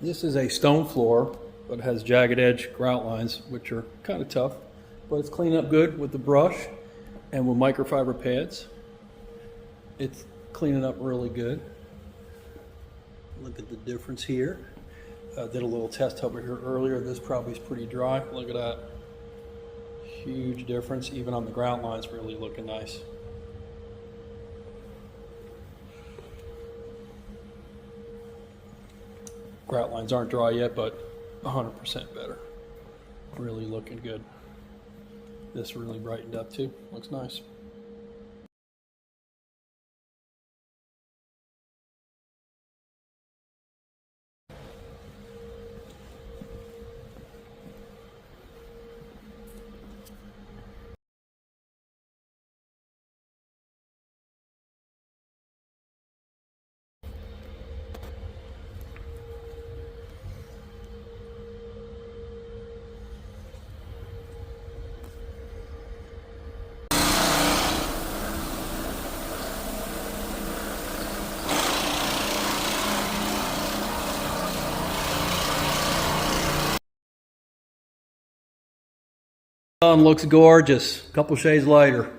This is a stone floor, but it has jagged edge grout lines, which are kind of tough, but it's cleaned up good with the brush and with microfiber pads. It's cleaning up really good. Look at the difference here. Did a little test over here earlier. This probably is pretty dry. Look at that. Huge difference, even on the grout lines, really looking nice. Grout lines aren't dry yet, but 100% better. Really looking good. This really brightened up too. Looks nice. Looks gorgeous. A couple shades lighter.